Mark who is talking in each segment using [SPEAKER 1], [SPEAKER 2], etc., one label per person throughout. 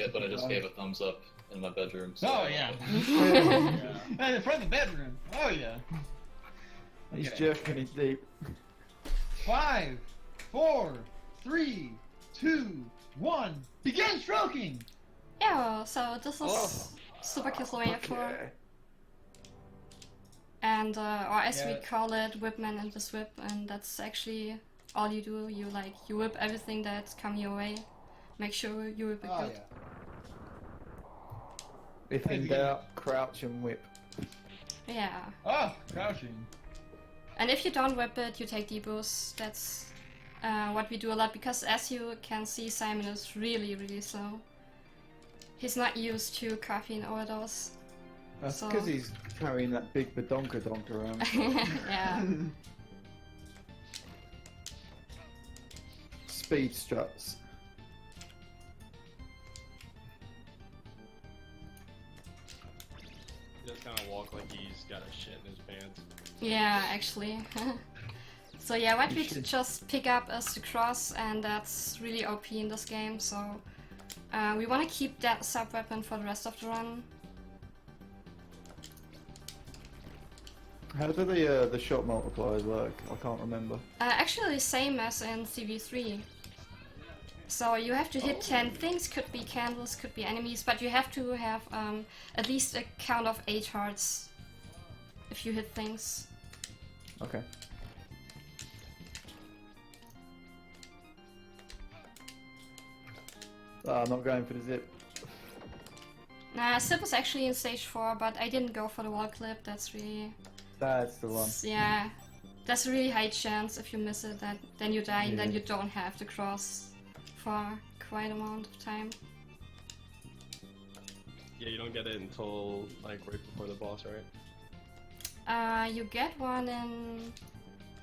[SPEAKER 1] it, but I just gave a thumbs up in my bedroom. So
[SPEAKER 2] Oh yeah. Hey, in front of the bedroom. Oh yeah.
[SPEAKER 3] He's
[SPEAKER 2] Okay.
[SPEAKER 3] jerking his deep.
[SPEAKER 2] 5, 4, 3, 2, 1. Begin stroking.
[SPEAKER 4] Yeah, so this is Super Castlevania 4.
[SPEAKER 3] Okay.
[SPEAKER 4] And, or as we
[SPEAKER 2] Yeah.
[SPEAKER 4] call it, Whipman and the Swip, and that's actually all you do. You whip everything that's coming your way. Make sure you whip it
[SPEAKER 2] Oh
[SPEAKER 4] good.
[SPEAKER 2] yeah.
[SPEAKER 3] If in doubt, crouch and whip.
[SPEAKER 4] Yeah.
[SPEAKER 2] Oh, crouching.
[SPEAKER 4] And if you don't whip it, you take debuffs. That's what we do a lot, because as you can see, Simon is really, really slow. He's not used to caffeine overdose.
[SPEAKER 3] That's
[SPEAKER 4] So-
[SPEAKER 3] because he's carrying that big badonka around.
[SPEAKER 4] Yeah.
[SPEAKER 3] Speed struts.
[SPEAKER 5] He just kind of walk like he's got a shit in his pants.
[SPEAKER 4] Yeah, actually. So yeah, what
[SPEAKER 3] You
[SPEAKER 4] we
[SPEAKER 3] should-
[SPEAKER 4] just pick up is the cross, and that's really OP in this game, so we want to keep that sub-weapon for the rest of the run.
[SPEAKER 3] How do the shot multipliers work? I can't remember.
[SPEAKER 4] Actually, same as in CV3. So you have to hit 10 things, could be candles, could be enemies, but you have to have at least a count of 8 hearts if you hit things.
[SPEAKER 3] Okay. I'm not going for the zip.
[SPEAKER 4] Nah, Zip was actually in stage 4, but I didn't go for the wall clip. That's really...
[SPEAKER 3] That's the one.
[SPEAKER 4] Yeah, that's a really high chance if you miss it, that then you die and then
[SPEAKER 3] Yeah.
[SPEAKER 4] you don't have to cross for quite a amount of time.
[SPEAKER 5] Yeah, you don't get it until like right before the boss, right?
[SPEAKER 4] You get one in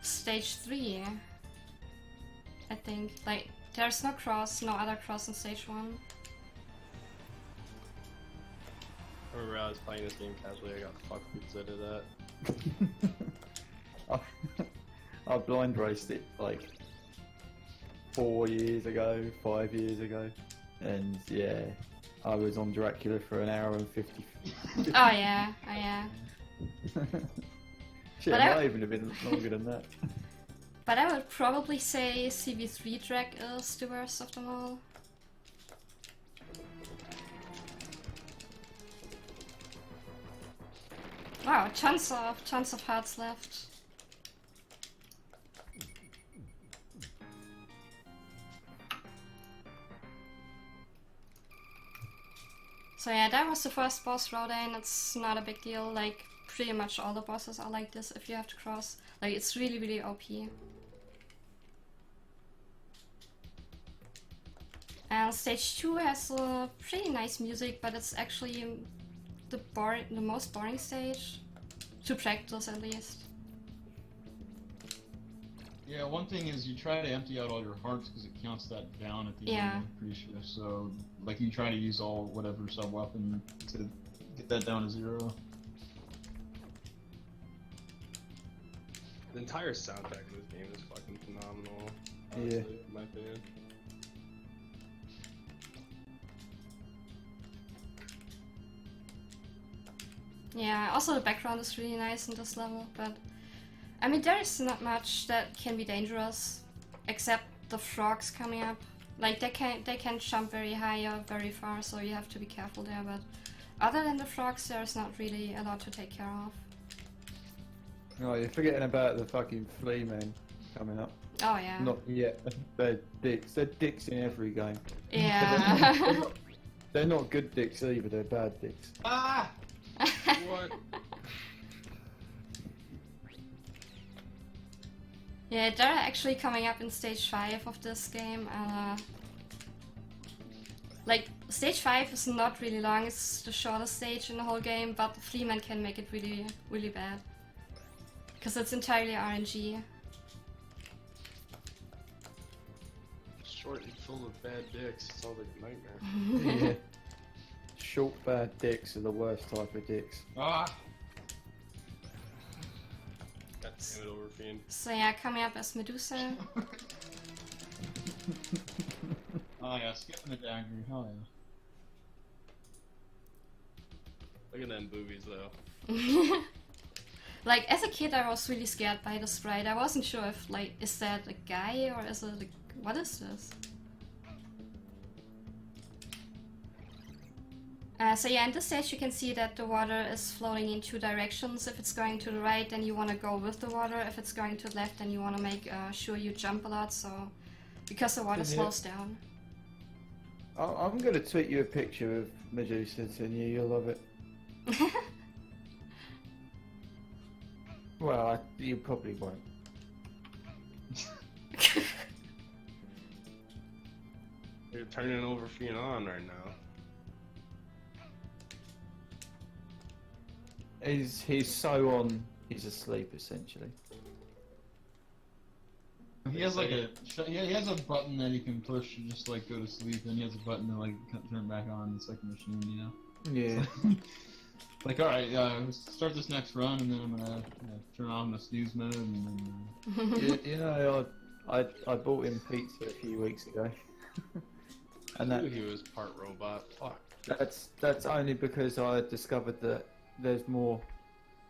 [SPEAKER 4] stage 3, I think. Like, there's no cross, no other cross in stage 1.
[SPEAKER 5] I remember I was playing this game casually, I got fucked because I did that.
[SPEAKER 3] I blind raced it like 4 years ago, 5 years ago, and yeah, I was on Dracula for an hour and 50.
[SPEAKER 4] Oh yeah, oh yeah.
[SPEAKER 3] Shit,
[SPEAKER 4] But
[SPEAKER 3] it
[SPEAKER 4] I-
[SPEAKER 3] might even have been longer than that.
[SPEAKER 4] But I would probably say CV3 track is the worst of them all. Wow, tons of hearts left. So yeah, that was the first boss, Rollin. It's not a big deal, like pretty much all the bosses are like this if you have to cross. Like, it's really, really OP. And stage 2 has a pretty nice music, but it's actually the most boring stage. To practice, at least.
[SPEAKER 2] Yeah, one thing is you try to empty out all your hearts because it counts that down at the
[SPEAKER 4] Yeah.
[SPEAKER 2] end, I'm pretty sure. So, like, you try to use all whatever sub-weapon to get that down to 0.
[SPEAKER 5] The entire soundtrack of this game is fucking phenomenal.
[SPEAKER 3] Yeah.
[SPEAKER 5] Honestly, in my opinion.
[SPEAKER 4] Yeah, also the background is really nice in this level, but I mean, there is not much that can be dangerous, except the frogs coming up. Like, they can jump very high or very far, so you have to be careful there, but other than the frogs, there's not really a lot to take care of.
[SPEAKER 3] Oh, you're forgetting about the fucking flea men coming up.
[SPEAKER 4] Oh yeah.
[SPEAKER 3] Not yet. They're dicks. They're dicks in every game.
[SPEAKER 4] Yeah.
[SPEAKER 3] They're not good dicks either. They're bad dicks.
[SPEAKER 2] Ah!
[SPEAKER 5] What?
[SPEAKER 4] Yeah, they're actually coming up in stage 5 of this game. Like, stage 5 is not really long, it's the shortest stage in the whole game, but the Fleaman can make it really, really bad. Because it's entirely RNG.
[SPEAKER 5] Short and full of bad dicks. It sounds like a nightmare.
[SPEAKER 3] Yeah. Short bad dicks are the worst type of dicks.
[SPEAKER 2] Ah!
[SPEAKER 5] God damn it, Overfiend.
[SPEAKER 4] So yeah, coming up as Medusa.
[SPEAKER 2] Oh yeah, skipping the dagger, hell
[SPEAKER 5] Look at them boobies though.
[SPEAKER 4] Like, as a kid, I was really scared by the sprite. I wasn't sure if, like, is that a guy or is it, like, what is this? So yeah, in this stage you can see that the water is flowing in two directions. If it's going to the right, then you want to go with the water. If it's going to the left, then you want to make sure you jump a lot, so because the water slows down.
[SPEAKER 3] I'm going to tweet you a picture of Medusa, Tinnue, you'll love it. Well, you probably won't.
[SPEAKER 5] You're turning over on right now.
[SPEAKER 3] He's so on, he's asleep essentially.
[SPEAKER 2] He has like he has a button that he can push to just like go to sleep, and he has a button to like turn back on. It's like a machine, you know.
[SPEAKER 3] Yeah.
[SPEAKER 2] Like, all right, let's start this next run, and then I'm gonna turn on the snooze mode, and then.
[SPEAKER 3] you know, I bought him pizza a few weeks ago, and
[SPEAKER 5] I knew he was part robot. Fuck.
[SPEAKER 3] That's only because I discovered that there's more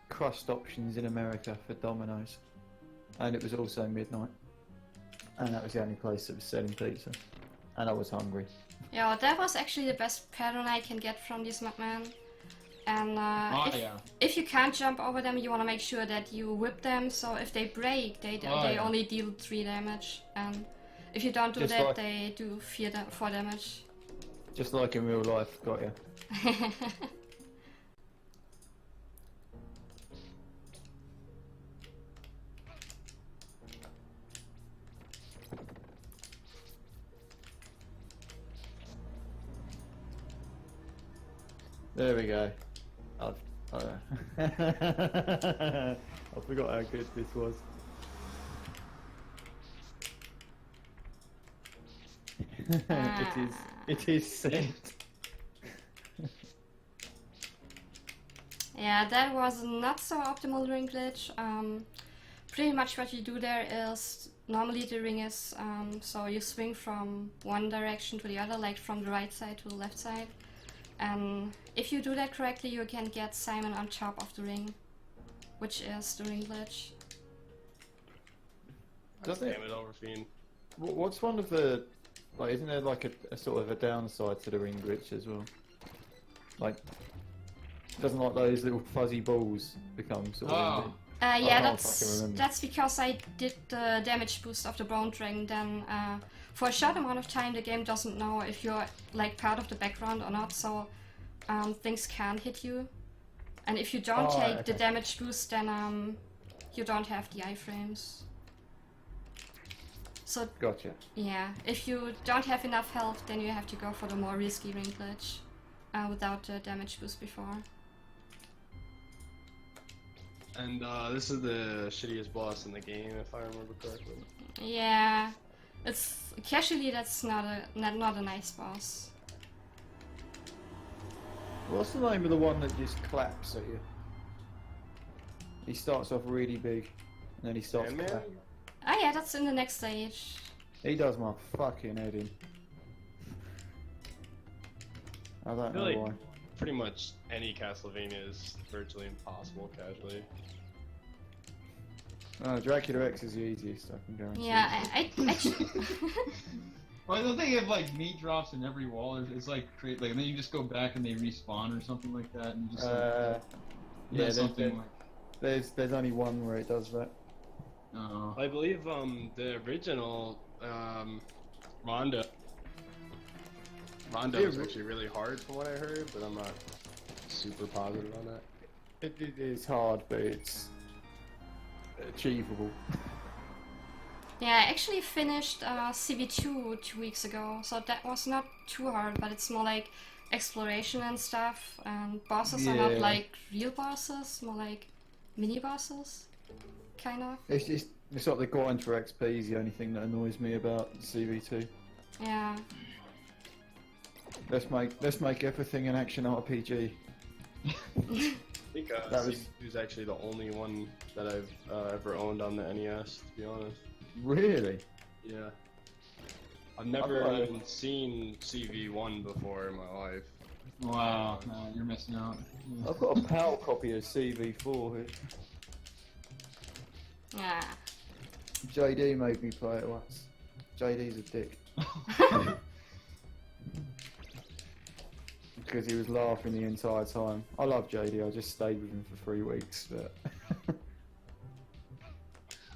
[SPEAKER 3] crust options in America for Domino's, and it was also midnight, and that was the only place that was selling pizza, and I was hungry.
[SPEAKER 4] Yeah, that was actually the best pattern I can get from these Mudmen. And if you can't jump over them, you want to make sure that you whip them, so if they break, they only deal 3 damage, and if you don't do
[SPEAKER 3] Just
[SPEAKER 4] that,
[SPEAKER 3] like-
[SPEAKER 4] they do 4 damage.
[SPEAKER 3] Just like in real life, got ya. There we go. I forgot how good this was. It is sent.
[SPEAKER 4] Yeah, that was not so optimal ring glitch. Pretty much what you do there is, normally the ring is, so you swing from one direction to the other, like from the right side to the left side. And if you do that correctly, you can get Simon on top of the ring, which is the ring glitch.
[SPEAKER 3] Doesn't it?
[SPEAKER 5] Damn it, Overfiend.
[SPEAKER 3] What's one of the, like, isn't there like a sort of a downside to the ring glitch as well? Like, doesn't like those little fuzzy balls become sort of...
[SPEAKER 2] Oh.
[SPEAKER 4] Yeah,
[SPEAKER 3] can't fucking remember.
[SPEAKER 4] that's because I did the damage boost of the Bone Dragon. Then for a short amount of time the game doesn't know if you're like part of the background or not, so things can't hit you. And if you don't take the damage boost, then you don't have the iframes. So
[SPEAKER 3] Gotcha.
[SPEAKER 4] yeah, if you don't have enough health, then you have to go for the more risky ring glitch without the damage boost before.
[SPEAKER 5] And this is the shittiest boss in the game, if I remember correctly.
[SPEAKER 4] Yeah, it's casually that's not a nice boss.
[SPEAKER 3] What's the name of the one that just claps at you? He starts off really big, and then he starts
[SPEAKER 5] Sandman?
[SPEAKER 3] clapping.
[SPEAKER 4] Oh yeah, that's in the next stage.
[SPEAKER 3] He does my fucking head in. I don't know
[SPEAKER 5] Really?
[SPEAKER 3] why.
[SPEAKER 5] Pretty much any Castlevania is virtually impossible casually.
[SPEAKER 3] Dracula X is the easiest, I can guarantee.
[SPEAKER 4] Yeah, I actually.
[SPEAKER 2] Well, don't they have like meat drops in every wall? It's like create like, and then you just go back and they respawn or something like that, and you just
[SPEAKER 3] yeah,
[SPEAKER 2] there's something like.
[SPEAKER 3] there's only one where it does that.
[SPEAKER 2] Oh.
[SPEAKER 5] I believe the original Rondo is actually really hard from what I heard, but I'm not super positive on that.
[SPEAKER 3] It is hard, but it's achievable.
[SPEAKER 4] Yeah, I actually finished CV2 2 weeks ago, so that was not too hard, but it's more like exploration and stuff, and bosses are not
[SPEAKER 3] Yeah.
[SPEAKER 4] like real bosses, more like mini bosses, kind of.
[SPEAKER 3] It's like the grind for XP is the only thing that annoys me about CV2.
[SPEAKER 4] Yeah.
[SPEAKER 3] Let's make everything an action RPG.
[SPEAKER 5] I think
[SPEAKER 3] That was-
[SPEAKER 5] CV2 is actually the only one that I've ever owned on the NES, to be honest.
[SPEAKER 3] Really?
[SPEAKER 5] Yeah. I've never
[SPEAKER 3] thought-
[SPEAKER 5] even seen CV1 before in my life.
[SPEAKER 2] Wow, no, you're missing out.
[SPEAKER 3] I've got a PAL copy of CV4 here.
[SPEAKER 4] Yeah.
[SPEAKER 3] JD made me play it once. JD's a dick. Because he was laughing the entire time. I love JD, I just stayed with him for 3 weeks, but...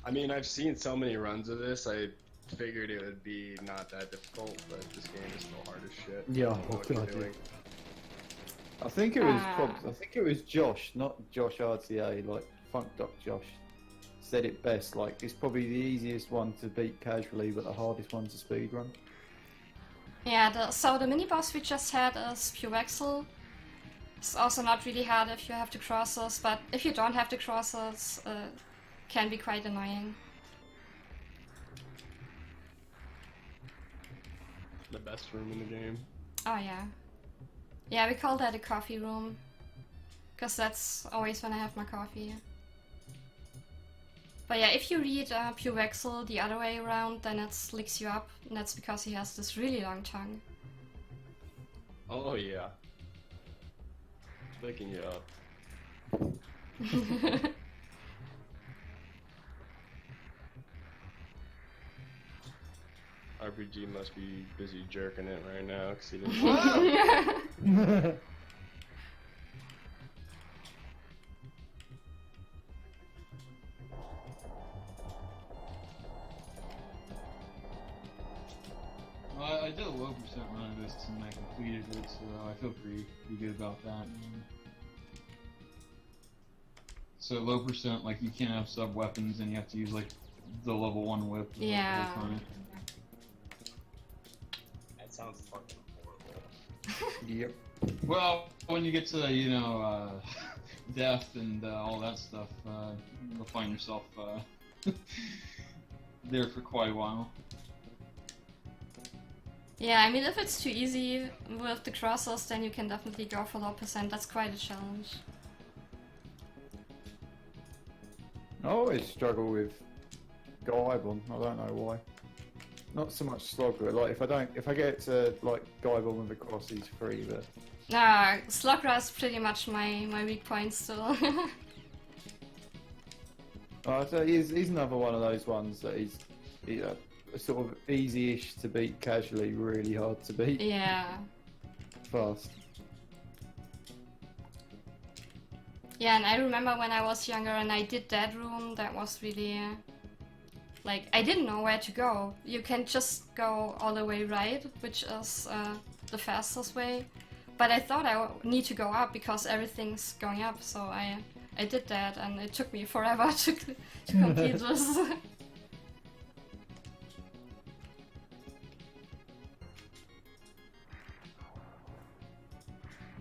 [SPEAKER 5] I mean, I've seen so many runs of this, I figured it would be not that difficult, but this game is still hard as shit.
[SPEAKER 3] Yeah,
[SPEAKER 5] I don't know what you're doing.
[SPEAKER 3] I think it was I think it was Josh, not Josh RTA, like Funk Doc Josh, said it best. Like, it's probably the easiest one to beat casually, but the hardest one to speedrun.
[SPEAKER 4] Yeah, so the mini boss we just had is Pure Axel. It's also not really hard if you have the crosses, but if you don't have the crosses, can be quite annoying.
[SPEAKER 5] The best room in the game.
[SPEAKER 4] Oh yeah. Yeah, we call that a coffee room. Because that's always when I have my coffee. But yeah, if you read Pure Axel the other way around, then it licks you up. And that's because he has this really long tongue.
[SPEAKER 5] Oh yeah. Licking you up. RPG must be busy jerking it right now because he didn't.
[SPEAKER 2] Well, I did a low percent run of this and I completed it, so I feel pretty good about that. So low percent, like you can't have sub weapons and you have to use like the level 1 whip.
[SPEAKER 4] Yeah.
[SPEAKER 5] That sounds fucking horrible.
[SPEAKER 3] Yep.
[SPEAKER 2] Well, when you get to, you know, death and all that stuff, you'll find yourself there for quite a while.
[SPEAKER 4] Yeah, I mean, if it's too easy with the crosses, then you can definitely go for low percent. That's quite a challenge.
[SPEAKER 3] I always struggle with Gaibon, I don't know why. Not so much slog, but like if I get to like Gaibon with the cross, he's free, but...
[SPEAKER 4] Nah, Slogra is pretty much my weak point still.
[SPEAKER 3] So he's another one of those ones that he's sort of easy-ish to beat casually, really hard to beat
[SPEAKER 4] Yeah.
[SPEAKER 3] fast.
[SPEAKER 4] Yeah, and I remember when I was younger and I did that room, that was really... like, I didn't know where to go. You can just go all the way right, which is the fastest way. But I thought I need to go up because everything's going up, so I did that and it took me forever to complete this.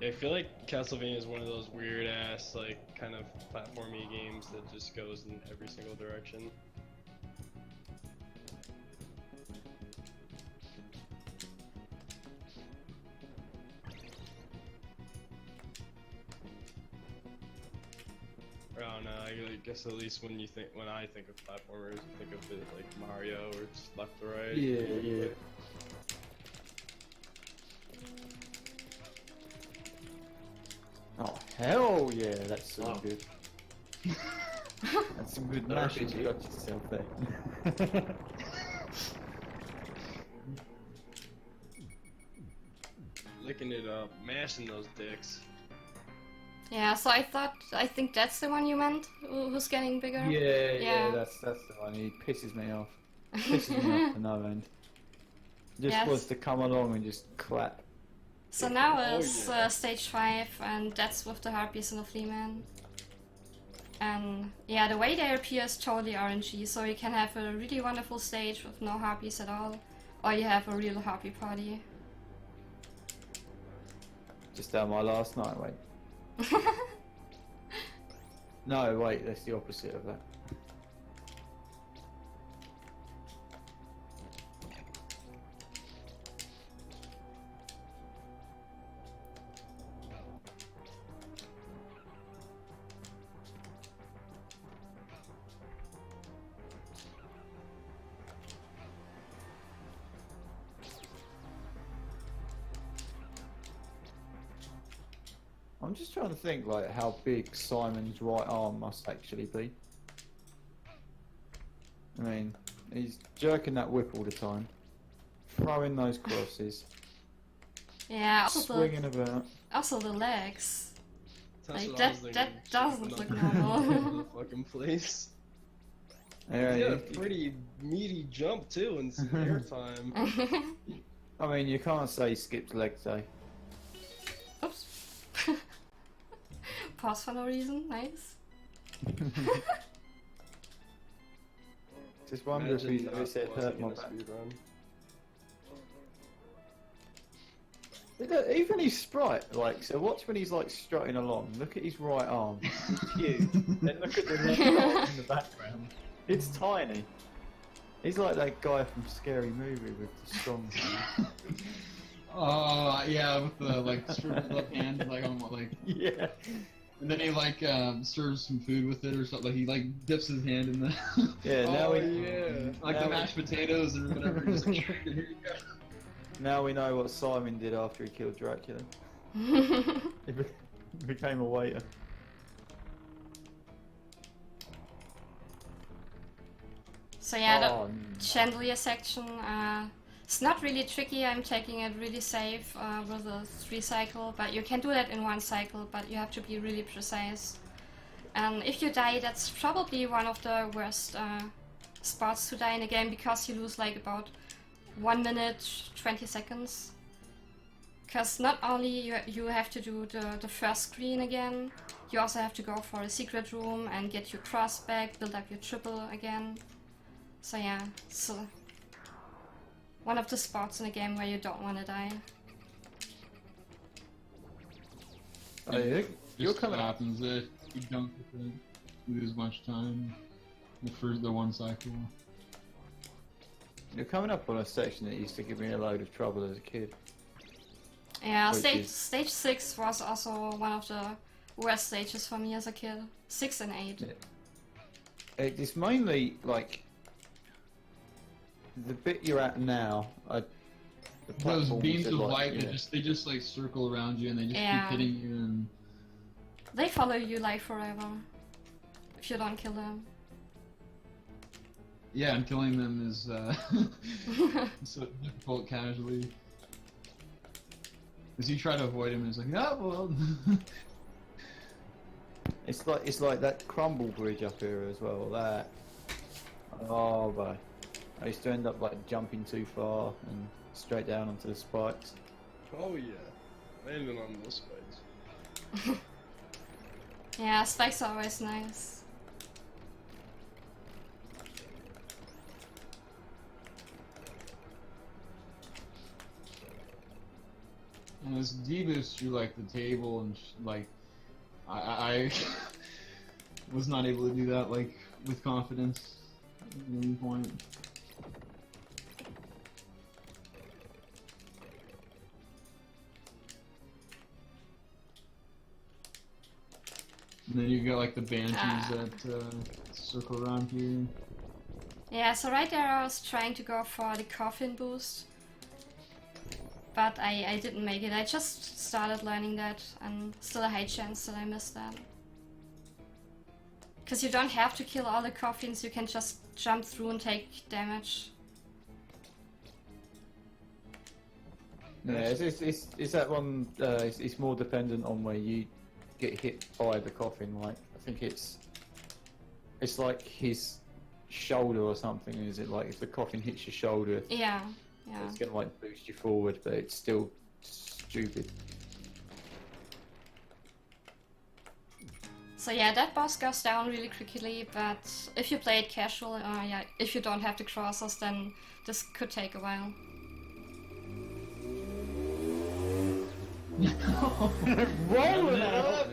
[SPEAKER 5] Yeah, I feel like Castlevania is one of those weird ass, like, kind of platformy games that just goes in every single direction. I don't know, I guess at least when I think of platformers, I think of it like Mario, where it's left to right.
[SPEAKER 3] Yeah. Oh, hell yeah, that's so good. That's some good mashing you got yourself there.
[SPEAKER 5] Licking it up, mashing those dicks.
[SPEAKER 4] Yeah, so I think that's the one you meant, who's getting bigger?
[SPEAKER 3] Yeah, that's the one. He pisses me off. Pisses me off to no end. Just
[SPEAKER 4] Yes.
[SPEAKER 3] wants to come along and just clap.
[SPEAKER 4] So now
[SPEAKER 5] Oh,
[SPEAKER 4] is
[SPEAKER 5] yeah.
[SPEAKER 4] stage 5, and that's with the Harpies and the Flea Man. And yeah, the way they appear is totally RNG, so you can have a really wonderful stage with no Harpies at all, or you have a real Harpy party.
[SPEAKER 3] Just down my last night, wait. No, wait, that's the opposite of that. I'm just trying to think like how big Simon's right arm must actually be. I mean, he's jerking that whip all the time, throwing those crosses,
[SPEAKER 4] Yeah,
[SPEAKER 3] swinging about.
[SPEAKER 4] also the legs.
[SPEAKER 5] That's
[SPEAKER 4] Like,
[SPEAKER 5] what I was thinking.
[SPEAKER 4] that doesn't look
[SPEAKER 5] Jumping
[SPEAKER 4] normal.
[SPEAKER 5] the fucking place.
[SPEAKER 3] Yeah,
[SPEAKER 5] Yeah,
[SPEAKER 3] you-
[SPEAKER 5] pretty meaty jump too in some airtime.
[SPEAKER 3] I mean, you can't say he skips legs, though.
[SPEAKER 4] Oops. Pause for no reason, nice.
[SPEAKER 3] Just wonder if he's
[SPEAKER 5] Imagine
[SPEAKER 3] ever
[SPEAKER 5] not
[SPEAKER 3] said hurt
[SPEAKER 5] pausing
[SPEAKER 3] my
[SPEAKER 5] in a
[SPEAKER 3] back.
[SPEAKER 5] speedrun.
[SPEAKER 3] Even his sprite, like, so watch when he's like strutting along. Look at his right arm. It's huge. Then look at the left arm in the background. It's tiny. He's like that guy from Scary Movie with the strong hand.
[SPEAKER 2] Oh yeah, with the like shriveled up hand, like on like,
[SPEAKER 3] Yeah.
[SPEAKER 2] and then he like serves some food with it or something. Like he like dips his hand in the
[SPEAKER 3] Yeah, now
[SPEAKER 5] Oh,
[SPEAKER 3] we
[SPEAKER 5] yeah.
[SPEAKER 2] like
[SPEAKER 3] now
[SPEAKER 2] the
[SPEAKER 3] we-
[SPEAKER 2] mashed potatoes or whatever. Just like, here you go.
[SPEAKER 3] now we know what Simon did after he killed Dracula. He became a waiter.
[SPEAKER 4] So yeah, the
[SPEAKER 3] Oh,
[SPEAKER 4] chandelier section, it's not really tricky. I'm taking it really safe with a 3 cycle, but you can do that in 1 cycle, but you have to be really precise. And if you die, that's probably one of the worst spots to die in a game, because you lose like about 1 minute 20 seconds. Because not only you have to do the first screen again, you also have to go for a secret room and get your cross back, build up your triple again. So yeah, so one of the spots in a game where you don't want to die.
[SPEAKER 3] oh, yeah. You're
[SPEAKER 2] Just
[SPEAKER 3] coming
[SPEAKER 2] what
[SPEAKER 3] up.
[SPEAKER 2] happens if you don't get to lose much time the 1 cycle.
[SPEAKER 3] You're coming up on a section that used to give me a load of trouble as a kid.
[SPEAKER 4] Yeah,
[SPEAKER 3] Which
[SPEAKER 4] stage 6 was also one of the worst stages for me as a kid. 6 and 8.
[SPEAKER 3] Yeah. It's mainly like the bit you're at now. The
[SPEAKER 2] Those
[SPEAKER 3] platforms
[SPEAKER 2] beams
[SPEAKER 3] are
[SPEAKER 2] of
[SPEAKER 3] like,
[SPEAKER 2] light,
[SPEAKER 3] yeah.
[SPEAKER 2] they just like circle around you and they just
[SPEAKER 4] Yeah.
[SPEAKER 2] keep hitting you and
[SPEAKER 4] They follow you like forever if you don't kill them.
[SPEAKER 2] yeah, and killing them is so difficult casually. Because you try to avoid him and it's like, no, well.
[SPEAKER 3] It's like that crumble bridge up here as well. That. Oh boy. I used to end up like jumping too far and straight down onto the spikes.
[SPEAKER 5] Oh yeah. Landing on those spikes.
[SPEAKER 4] Yeah, spikes are always nice.
[SPEAKER 2] And this deboosts through like the table and like I was not able to do that like with confidence at any point. And then you got like the banshees that circle around here.
[SPEAKER 4] Yeah, so right there I was trying to go for the coffin boost. But I didn't make it. I just started learning that, and still a high chance that I missed that. Because you don't have to kill all the coffins, you can just jump through and take damage.
[SPEAKER 3] Yeah, it's that one. It's more dependent on where you get hit by the coffin. Like I think it's like his shoulder or something. Is it like if the coffin hits your shoulder,
[SPEAKER 4] Yeah, yeah.
[SPEAKER 3] it's gonna like boost you forward, but it's still stupid.
[SPEAKER 4] So yeah, that boss goes down really quickly, but if you play it casual, yeah, if you don't have the crosses, then this could take a while.
[SPEAKER 3] Rolling out.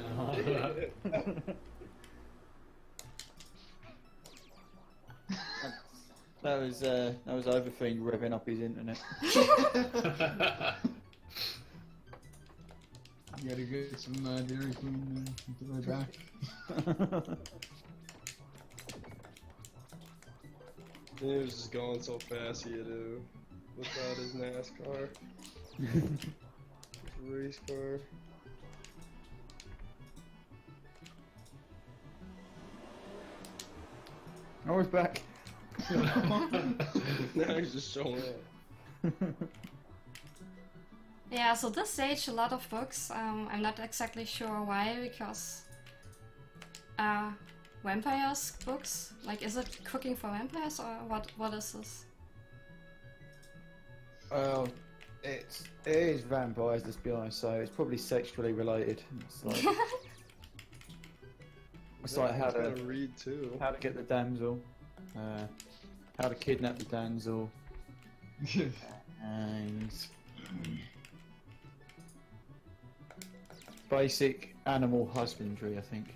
[SPEAKER 3] That was Overfiend revving up his internet.
[SPEAKER 2] You gotta get some Dairy Queen into my back.
[SPEAKER 5] He was just going so fast he had to whip out his NASCAR. His race car.
[SPEAKER 3] Oh, he's back.
[SPEAKER 5] Now he's just showing up.
[SPEAKER 4] Yeah, so this stage, a lot of books. I'm not exactly sure why, because vampires books. Like, is it cooking for vampires or what is this?
[SPEAKER 3] Well, it is vampires, let's be honest. So it's probably sexually related. It's like it's like how to
[SPEAKER 5] read too.
[SPEAKER 3] How to get the damsel, how to kidnap the damsel, and basic animal husbandry, I think.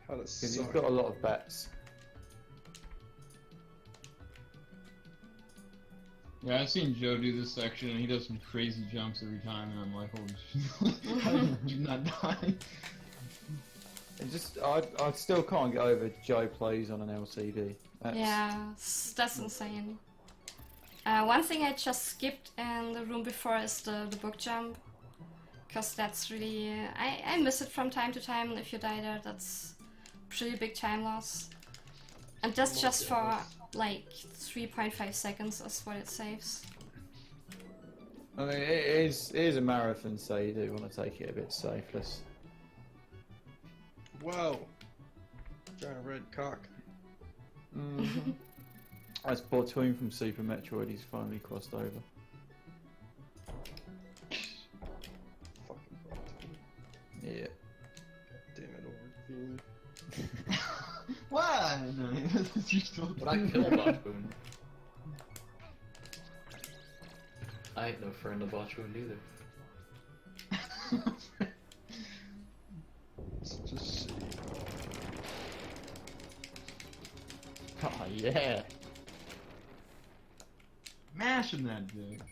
[SPEAKER 5] How to
[SPEAKER 3] Because he's got a lot of bats.
[SPEAKER 2] Yeah, I've seen Joe do this section, and he does some crazy jumps every time, and I'm like, holy shit, how did you not die?
[SPEAKER 3] It just, I still can't get over Joe plays on an LCD.
[SPEAKER 4] Yeah, that's insane. One thing I just skipped in the room before is the book jump. Because that's really... I miss it from time to time, and if you die there, that's pretty big time loss. And that's just for like 3.5 seconds is what it saves.
[SPEAKER 3] I mean, it is a marathon, so you do want to take it a bit safeless.
[SPEAKER 5] Whoa! Giant red cock.
[SPEAKER 3] Mm-hmm. That's Bortoon from Super Metroid, he's finally crossed over.
[SPEAKER 5] Fucking Bortoon.
[SPEAKER 3] Yeah.
[SPEAKER 5] Damn it, Orpheum.
[SPEAKER 2] Why? No, you're still
[SPEAKER 1] But I killed Botchoon. I ain't no friend of Botchoon either.
[SPEAKER 5] Such a shit.
[SPEAKER 3] Oh yeah!
[SPEAKER 2] mashing that dude.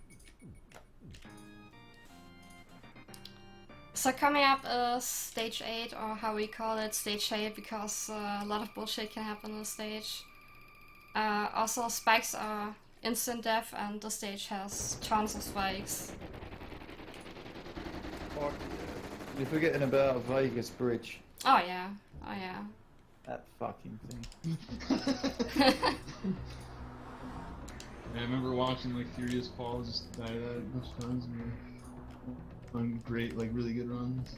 [SPEAKER 4] So coming up is stage 8, or how we call it, stage 8, because a lot of bullshit can happen on the stage. Also, spikes are instant death, and the stage has tons of spikes.
[SPEAKER 5] Fuck
[SPEAKER 3] You're forgetting about Vegas Bridge.
[SPEAKER 4] Oh yeah, oh yeah.
[SPEAKER 3] That fucking thing.
[SPEAKER 2] I remember watching like Furious Paul just die that a bunch of times and on great, like really good runs.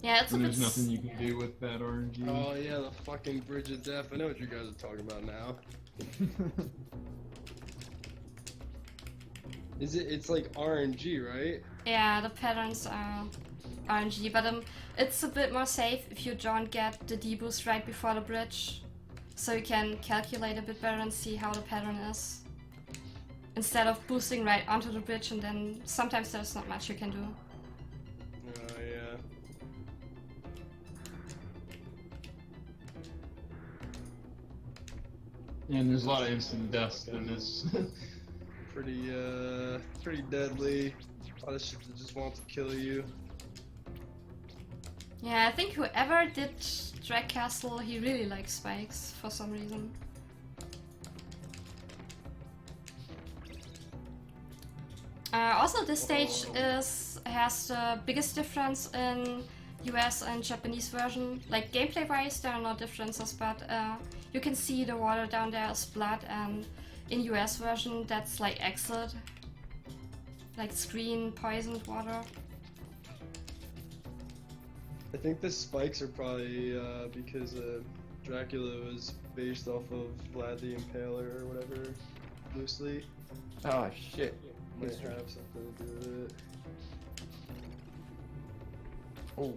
[SPEAKER 4] Yeah, it's a
[SPEAKER 2] And
[SPEAKER 4] bit...
[SPEAKER 2] there's nothing you can do with bad RNG.
[SPEAKER 5] Oh yeah, the fucking Bridge of Death. I know what you guys are talking about now. It's like RNG, right?
[SPEAKER 4] Yeah, the patterns are RNG, but it's a bit more safe if you don't get the deboost right before the bridge. So you can calculate a bit better and see how the pattern is. Instead of boosting right onto the bridge, and then sometimes there's not much you can do.
[SPEAKER 5] Oh yeah.
[SPEAKER 2] And there's a lot of instant deaths in this.
[SPEAKER 5] Pretty deadly. A lot of shit that just wants to kill you.
[SPEAKER 4] Yeah, I think whoever did Drag Castle, he really likes spikes for some reason. Also, this stage has the biggest difference in US and Japanese version. Like, gameplay-wise, there are no differences, but you can see the water down there is blood, and in US version, that's like exit. Like screen poisoned water.
[SPEAKER 5] I think the spikes are probably because Dracula was based off of Vlad the Impaler or whatever, loosely.
[SPEAKER 3] Oh shit.
[SPEAKER 5] Might have something to do with it.
[SPEAKER 3] Oh.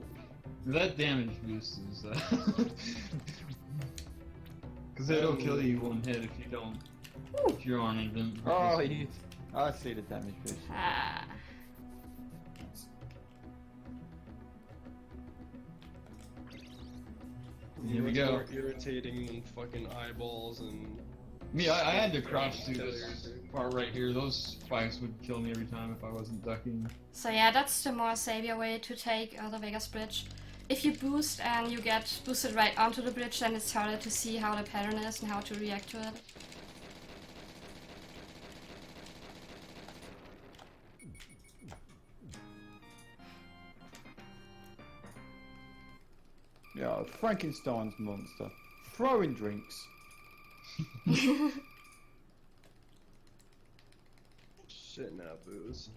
[SPEAKER 2] That damage boost is because it'll kill you one hit if you don't. If you're on even.
[SPEAKER 3] Oh, I see the damage boost.
[SPEAKER 4] Ah.
[SPEAKER 2] Here we
[SPEAKER 5] It's
[SPEAKER 2] go.
[SPEAKER 5] more irritating than fucking eyeballs and.
[SPEAKER 2] Me, I had to crouch through this part right here. Those spikes would kill me every time if I wasn't ducking.
[SPEAKER 4] So yeah, that's the more savior way to take the Vegas Bridge. If you boost and you get boosted right onto the bridge, then it's harder to see how the pattern is and how to react to it.
[SPEAKER 3] Yeah, Frankenstein's monster. Throwing drinks.
[SPEAKER 5] Shit, now booze.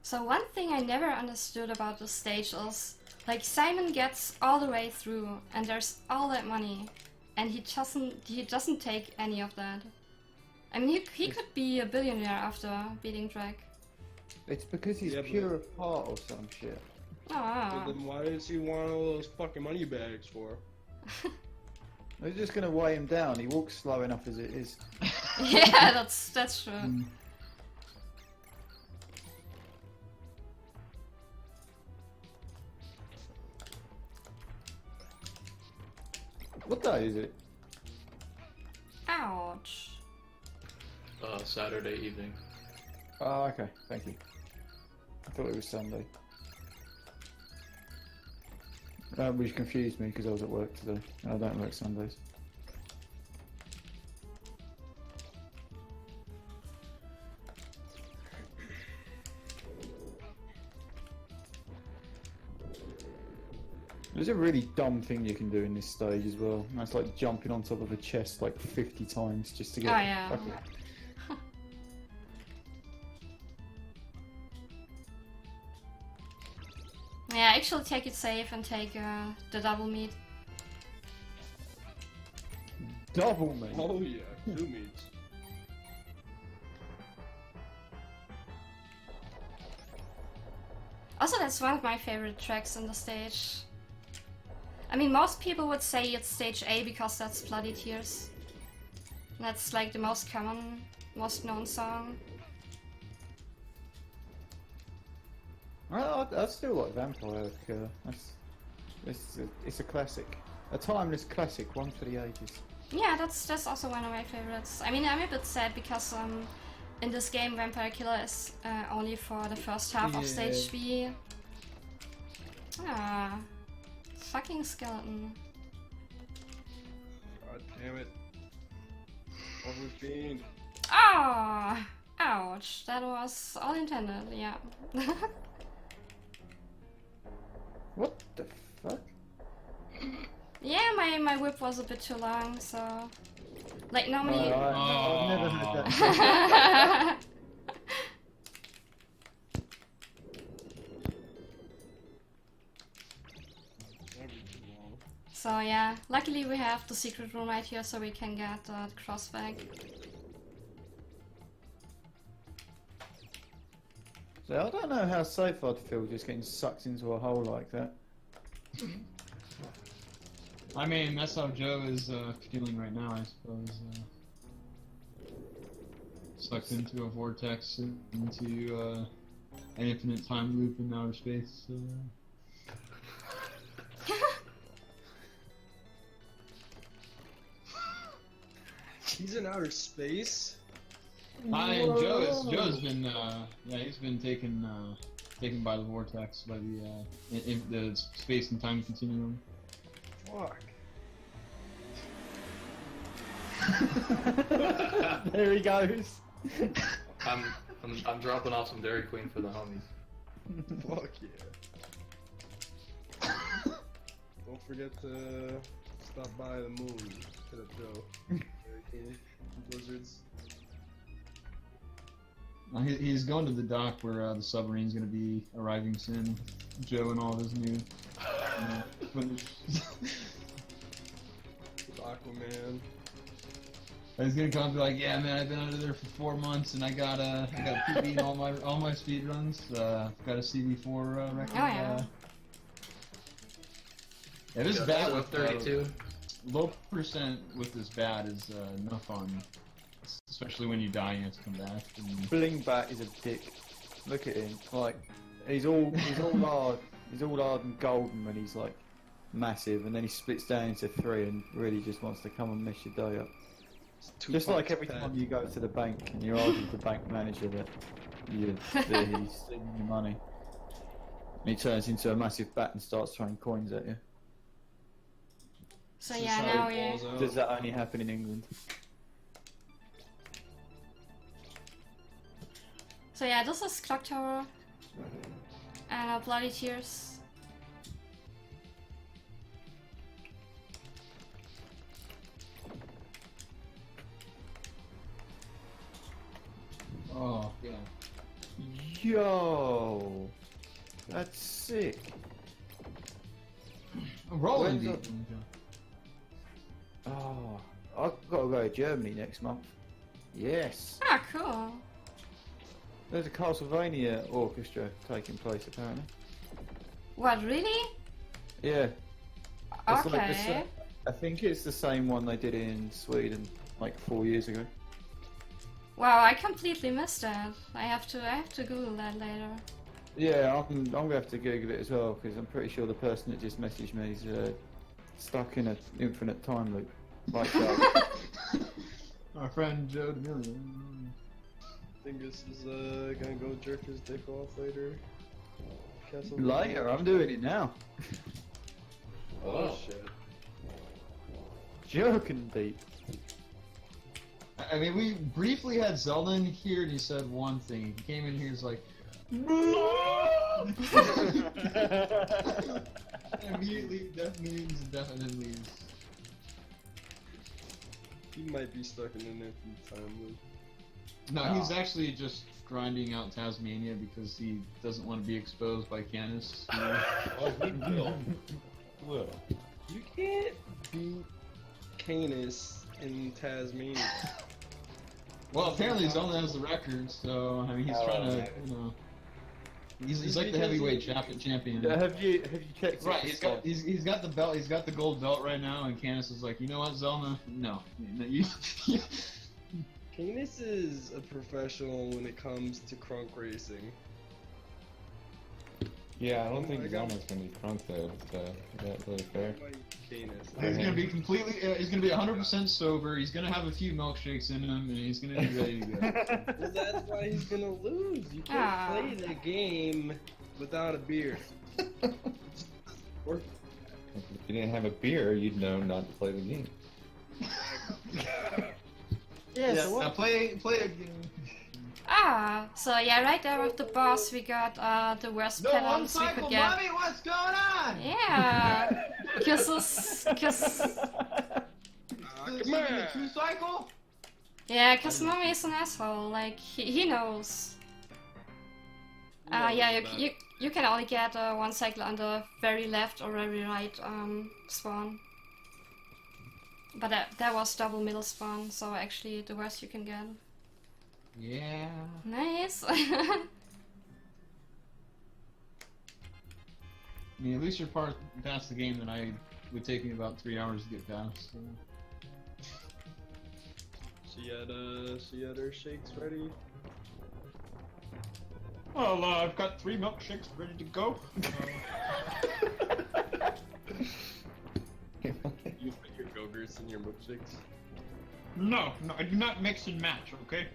[SPEAKER 4] So one thing I never understood about this stage is, like, Simon gets all the way through, and there's all that money, and he doesn't take any of that. I mean, he could be a billionaire after beating Drake.
[SPEAKER 3] It's because he's
[SPEAKER 5] Yeah,
[SPEAKER 3] pure of heart or some shit.
[SPEAKER 4] Ah.
[SPEAKER 5] But then why does he want all those fucking money bags for?
[SPEAKER 3] They're just gonna weigh him down. He walks slow enough as it is.
[SPEAKER 4] Yeah, that's true.
[SPEAKER 3] What day is it?
[SPEAKER 4] Ouch.
[SPEAKER 1] Saturday evening.
[SPEAKER 3] Oh, okay. Thank you. I thought it was Sunday. Which confused me because I was at work today. I don't work Sundays. There's a really dumb thing you can do in this stage as well. And that's like jumping on top of a chest like 50 times just to get...
[SPEAKER 4] Oh, yeah.
[SPEAKER 3] Okay.
[SPEAKER 4] Yeah, actually take it safe and take the double meat.
[SPEAKER 3] Double, mate!
[SPEAKER 5] Oh yeah, 2 meats.
[SPEAKER 4] Also, that's one of my favorite tracks in the stage. I mean, most people would say it's stage A because that's Bloody Tears. That's like the most common, most known song.
[SPEAKER 3] I still like Vampire. It's a classic. A timeless classic, one for the ages.
[SPEAKER 4] Yeah, that's also one of my favorites. I mean, I'm a bit sad because in this game Vampire Killer is only for the first half of stage B. Ah, fucking skeleton.
[SPEAKER 5] God damn it. Overfiend.
[SPEAKER 4] Ah, ouch. That was all intended. Yeah.
[SPEAKER 3] What the fuck?
[SPEAKER 4] Yeah, my whip was a bit too long, so like normally.
[SPEAKER 3] I've never heard that.
[SPEAKER 4] So yeah, luckily we have the secret room right here, so we can get the cross back.
[SPEAKER 3] So I don't know how safe I'd feel just getting sucked into a hole like that.
[SPEAKER 2] I mean, that's how Joe is feeling right now, I suppose. Sucked into a vortex, into an infinite time loop in outer space.
[SPEAKER 5] He's in outer space?
[SPEAKER 2] Joe's been he's been taken by the vortex, by the space and time continuum.
[SPEAKER 5] Fuck.
[SPEAKER 3] There he goes.
[SPEAKER 1] I'm dropping off some Dairy Queen for the homies.
[SPEAKER 5] Fuck yeah. Don't forget to stop by the moon. Hit up Joe. Very cool. Blizzards.
[SPEAKER 2] He's going to the dock where the submarine's going to be arriving soon. Joe and all of his new footage.
[SPEAKER 5] Aquaman.
[SPEAKER 2] He's gonna come and be like, yeah, man, I've been under there for 4 months, and I got PB in all my speed runs. Got a CV4 record.
[SPEAKER 4] Oh yeah.
[SPEAKER 2] Yeah, this bat with
[SPEAKER 1] 32.
[SPEAKER 2] Low percent with this bat is no fun, especially when you die and you have to come back. And...
[SPEAKER 3] Bling Bat is a dick. Look at him. Like he's all hard. He's all hard and golden when he's like massive, and then he splits down into 3 and really just wants to come and mess your day up. Just like every time you go to the bank and you're arguing with the bank manager that he's stealing your money. He turns into a massive bat and starts throwing coins at you.
[SPEAKER 4] So
[SPEAKER 5] This is
[SPEAKER 4] yeah,
[SPEAKER 5] how
[SPEAKER 4] now
[SPEAKER 5] he
[SPEAKER 4] we.
[SPEAKER 5] falls out.
[SPEAKER 3] Does that only happen in England?
[SPEAKER 4] So yeah, this is Clock Tower. And Bloody Tears.
[SPEAKER 2] Oh, yeah.
[SPEAKER 3] Yo, that's sick.
[SPEAKER 2] Rollin
[SPEAKER 3] When's
[SPEAKER 2] beat.
[SPEAKER 3] Oh, I've got to go to Germany next month. Yes.
[SPEAKER 4] Ah, cool.
[SPEAKER 3] There's a Castlevania orchestra taking place apparently.
[SPEAKER 4] What, really?
[SPEAKER 3] Yeah. It's like the
[SPEAKER 4] Okay.
[SPEAKER 3] I think it's the same one they did in Sweden like 4 years ago.
[SPEAKER 4] Wow, I completely missed that. I have to Google that later.
[SPEAKER 3] Yeah, I'm gonna have to Google it as well because I'm pretty sure the person that just messaged me is stuck in an infinite time loop. Like that.
[SPEAKER 2] Our friend Joe DeMillion.
[SPEAKER 5] I think this is gonna go jerk his dick off later. Castlevania.
[SPEAKER 3] Later, I'm doing it now.
[SPEAKER 5] Oh shit.
[SPEAKER 3] Jerking deep.
[SPEAKER 2] I mean, we briefly had Zelda in here, and he said one thing. He came in here, he's like, immediately, that means definitely.
[SPEAKER 5] He might be stuck in an infinite time loop.
[SPEAKER 2] No, he's actually just grinding out Tasmania because he doesn't want to be exposed by Canis.
[SPEAKER 6] Oh, he will. Will.
[SPEAKER 5] You can't beat Canis in Tasmania.
[SPEAKER 2] Well, apparently Zelda has the record, so I mean, he's trying to, you know, he's like the heavyweight champion.
[SPEAKER 3] Have you checked?
[SPEAKER 2] Right, he's got the belt, he's got the gold belt right now, and Canis is like, you know what, Zelda? No, you.
[SPEAKER 5] Canis is a professional when it comes to crunk racing.
[SPEAKER 6] Yeah, I don't think
[SPEAKER 5] I got-
[SPEAKER 6] Zelma's gonna be drunk though. So is that really fair?
[SPEAKER 5] Canis.
[SPEAKER 2] He's gonna be completely, he's gonna be 100% sober. He's gonna have a few milkshakes in him, and he's gonna be ready to go.
[SPEAKER 5] Well, that's why he's gonna lose. You can't
[SPEAKER 4] Ah.
[SPEAKER 5] play the game without a beer. Or
[SPEAKER 6] If you didn't have a beer, you'd know not to play the game.
[SPEAKER 2] Yeah, now play a game.
[SPEAKER 4] Ah, so yeah, right there with the boss, we got the worst
[SPEAKER 2] No, one
[SPEAKER 4] patterns we
[SPEAKER 2] cycle,
[SPEAKER 4] could get.
[SPEAKER 2] mommy, what's going on?
[SPEAKER 4] Yeah, kisses.
[SPEAKER 2] Come on. Two cycle?
[SPEAKER 4] Yeah, cause mommy is an asshole. Like he knows. Yeah, you can only get one cycle on the very left or very right spawn. But that was double middle spawn, so actually the worst you can get.
[SPEAKER 2] Yeah.
[SPEAKER 4] Nice.
[SPEAKER 2] I mean, at least you're past the game that I would take me about 3 hours to get past. So.
[SPEAKER 5] she had her shakes ready.
[SPEAKER 2] Well, I've got 3 milkshakes ready to go.
[SPEAKER 5] You put your Go-Gurts in your milkshakes?
[SPEAKER 2] No, I do not mix and match, okay?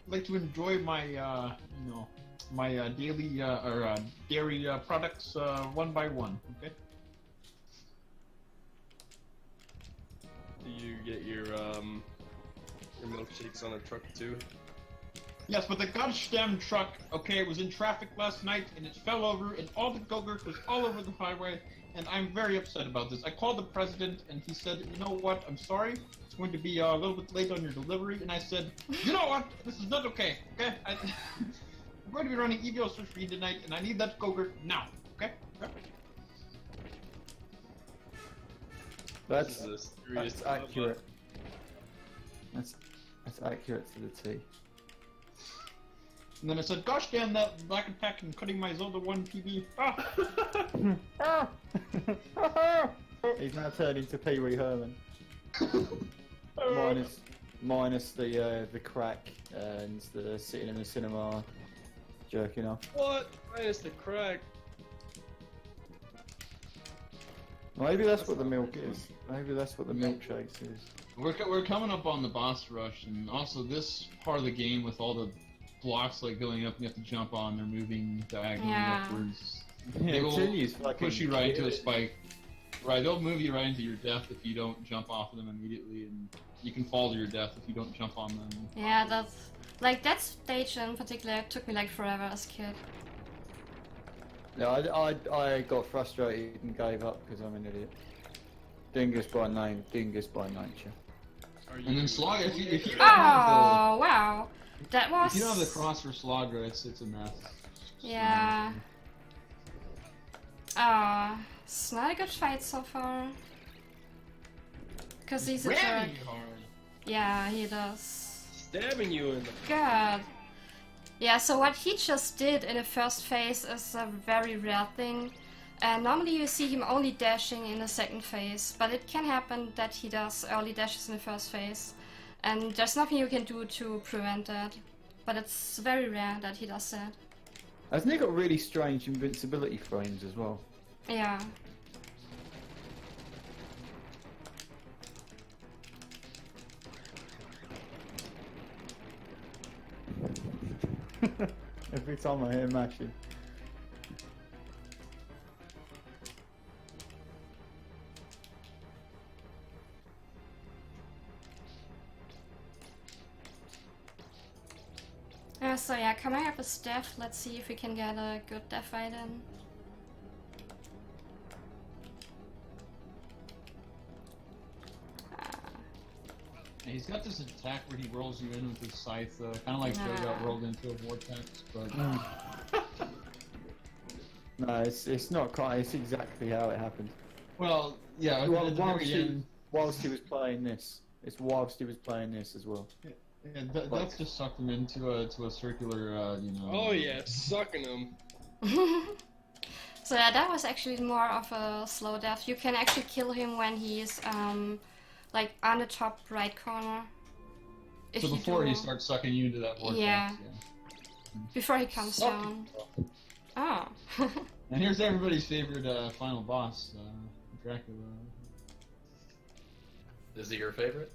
[SPEAKER 2] Like to enjoy my, my daily dairy products one by one, okay?
[SPEAKER 5] Do you get your milkshakes on a truck too?
[SPEAKER 2] Yes, but the goddamn truck, okay, it was in traffic last night and it fell over and all the Go-Gurt was all over the highway and I'm very upset about this. I called the president and he said, you know what, I'm sorry, it's going to be a little bit late on your delivery, and I said, you know what, this is not okay, okay? I'm going to be running EVO search for you tonight and I need that Go-Gurt now, okay?
[SPEAKER 5] This is a serious
[SPEAKER 3] That's accurate. That's accurate to the T.
[SPEAKER 2] And then I said, gosh damn that black attack and cutting my Zelda 1 PB.
[SPEAKER 3] He's now turned into Pee Wee Herman. minus the crack and the sitting in the cinema jerking off.
[SPEAKER 5] What? Minus the crack.
[SPEAKER 3] Maybe that's what the milk is. Maybe that's what the milkshakes is.
[SPEAKER 2] We're coming up on the boss rush, and also this part of the game with all the blocks like going up and you have to jump on, they're moving diagonally
[SPEAKER 4] Yeah.
[SPEAKER 2] upwards.
[SPEAKER 3] Yeah,
[SPEAKER 2] They will
[SPEAKER 3] Tinnue's fucking
[SPEAKER 2] push you right into a
[SPEAKER 3] killing.
[SPEAKER 2] spike. Right, they'll move you right into your death if you don't jump off of them immediately, and you can fall to your death if you don't jump on them.
[SPEAKER 4] Yeah, that's like that stage in particular took me like forever as a kid.
[SPEAKER 3] Yeah, I got frustrated and gave up because I'm an idiot. Dingus by name, dingus by nature.
[SPEAKER 2] And then Slogger, if you don't
[SPEAKER 4] Oh wow, that
[SPEAKER 2] have
[SPEAKER 4] was.
[SPEAKER 2] the, if you don't have the cross for Slogger, it's a mess.
[SPEAKER 4] Yeah. It's not a good fight so far. Cause he's a jerk.
[SPEAKER 5] Ramming you hard.
[SPEAKER 4] Yeah, he does.
[SPEAKER 5] Stabbing you in the.
[SPEAKER 4] God. Yeah, so what he just did in the first phase is a very rare thing. Normally you see him only dashing in the second phase, but it can happen that he does early dashes in the first phase. And there's nothing you can do to prevent that. But it's very rare that he does that.
[SPEAKER 3] Hasn't he got really strange invincibility frames as well?
[SPEAKER 4] Yeah.
[SPEAKER 3] Every time I hear mashing.
[SPEAKER 4] So yeah, coming up with death, let's see if we can get a good death fight in.
[SPEAKER 2] Yeah, he's got this attack where he rolls you in with his scythe, kind of like Joe got rolled into a vortex, but...
[SPEAKER 3] No, it's not quite. It's exactly how it happened.
[SPEAKER 2] Well, yeah,
[SPEAKER 3] Well,
[SPEAKER 2] at the very end,
[SPEAKER 3] whilst he was playing this, it's whilst he was playing this as well.
[SPEAKER 2] yeah, that's just sucked him into a circular, you know...
[SPEAKER 5] Oh yeah, sucking them.
[SPEAKER 4] So yeah, that was actually more of a slow death. You can actually kill him when he's like on the top right corner. If
[SPEAKER 2] So
[SPEAKER 4] you
[SPEAKER 2] before
[SPEAKER 4] do-
[SPEAKER 2] he starts sucking you into that vortex,
[SPEAKER 4] Yeah. Before he comes down. Oh.
[SPEAKER 2] And here's everybody's favorite final boss, Dracula.
[SPEAKER 1] Is he your favorite?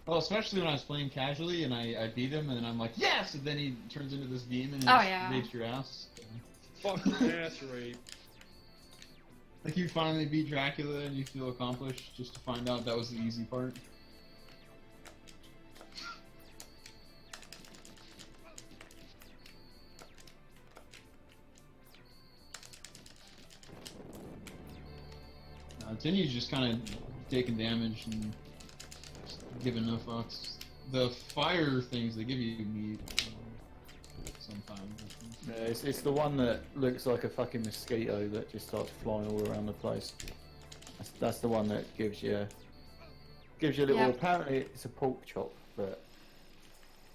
[SPEAKER 2] Well, especially when I was playing casually and I beat him, and I'm like, yes! And then he turns into this demon and
[SPEAKER 4] Oh, yeah.
[SPEAKER 2] rapes your ass.
[SPEAKER 5] Fucking ass rape.
[SPEAKER 2] Like you finally beat Dracula and you feel accomplished just to find out that was the easy part. Tinnue's just kind of taking damage and just giving no fucks. The fire things, they give you meat sometimes.
[SPEAKER 3] Yeah, it's the one that looks like a fucking mosquito that just starts flying all around the place. That's the one that gives you a little.
[SPEAKER 4] Yep.
[SPEAKER 3] Apparently, it's a pork chop, but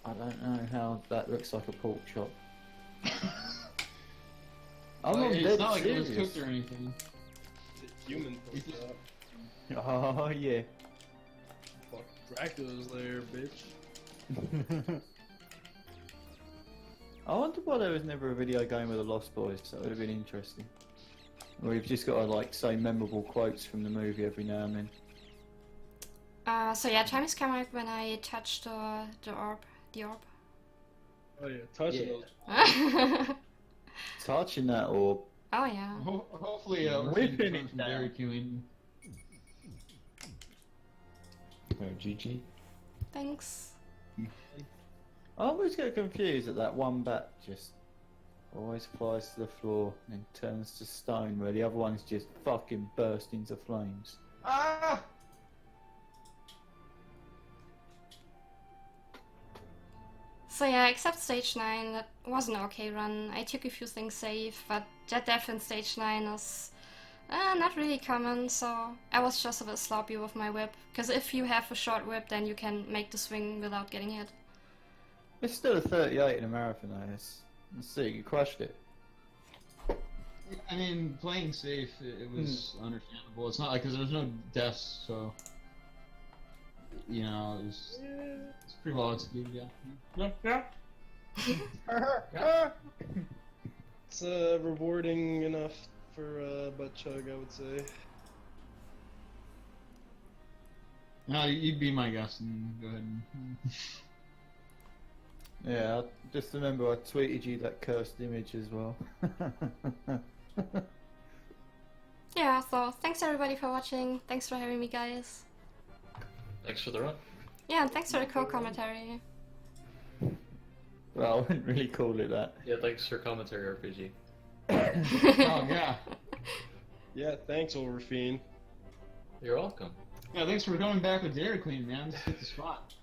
[SPEAKER 3] I don't know how that looks like a pork chop. I'm
[SPEAKER 2] Well,
[SPEAKER 3] not
[SPEAKER 2] it's
[SPEAKER 3] dead
[SPEAKER 2] not like it was
[SPEAKER 3] serious.
[SPEAKER 2] cooked or anything.
[SPEAKER 5] It's a human pork chop.
[SPEAKER 3] Oh yeah.
[SPEAKER 5] Fuck, Dracula's there, bitch.
[SPEAKER 3] I wonder why there was never a video game with the Lost Boys. That would have been interesting. We've just got to like say memorable quotes from the movie every now and then.
[SPEAKER 4] So yeah, time is coming up when I touch the orb. The orb.
[SPEAKER 5] Oh yeah, touching
[SPEAKER 3] Yeah.
[SPEAKER 5] those.
[SPEAKER 4] Oh
[SPEAKER 3] Touching that orb.
[SPEAKER 4] yeah.
[SPEAKER 2] Hopefully,
[SPEAKER 3] Whipping it
[SPEAKER 2] from
[SPEAKER 3] down.
[SPEAKER 2] Dairy Queen.
[SPEAKER 6] Oh, GG.
[SPEAKER 4] Thanks.
[SPEAKER 3] I always get confused that one bat just always flies to the floor and turns to stone, where the other ones just fucking burst into flames.
[SPEAKER 2] Ah!
[SPEAKER 4] So yeah, except stage 9, that was an okay run. I took a few things safe, but that death in stage 9 is not really common, so I was just a bit sloppy with my whip. Because if you have a short whip, then you can make the swing without getting hit.
[SPEAKER 3] It's still a 38 in a marathon, though. Let's see, you crushed it.
[SPEAKER 2] I mean, playing safe, it was understandable. It's not like, because there was no deaths, so... You know, it's pretty well executed, yeah.
[SPEAKER 5] It's rewarding enough for butt chug, I would say.
[SPEAKER 2] No, you'd be my guest and go ahead and...
[SPEAKER 3] Yeah, just remember I tweeted you that cursed image as well.
[SPEAKER 4] Yeah, so thanks everybody for watching. Thanks for having me, guys.
[SPEAKER 1] Thanks for the run.
[SPEAKER 4] Yeah, and thanks for the co-commentary.
[SPEAKER 3] Well, I wouldn't really call it that.
[SPEAKER 1] Yeah, thanks for commentary, RPG.
[SPEAKER 2] Oh, yeah.
[SPEAKER 5] Yeah, thanks, Overfiend.
[SPEAKER 1] You're welcome.
[SPEAKER 2] Yeah, thanks for coming back with Dairy Queen, man. Just hit the spot.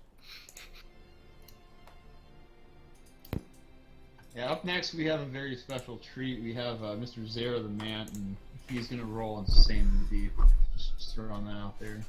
[SPEAKER 2] Yeah, up next we have a very special treat. We have Mr. Zara the Man, and he's gonna roll in the same movie. Just throwing that out there.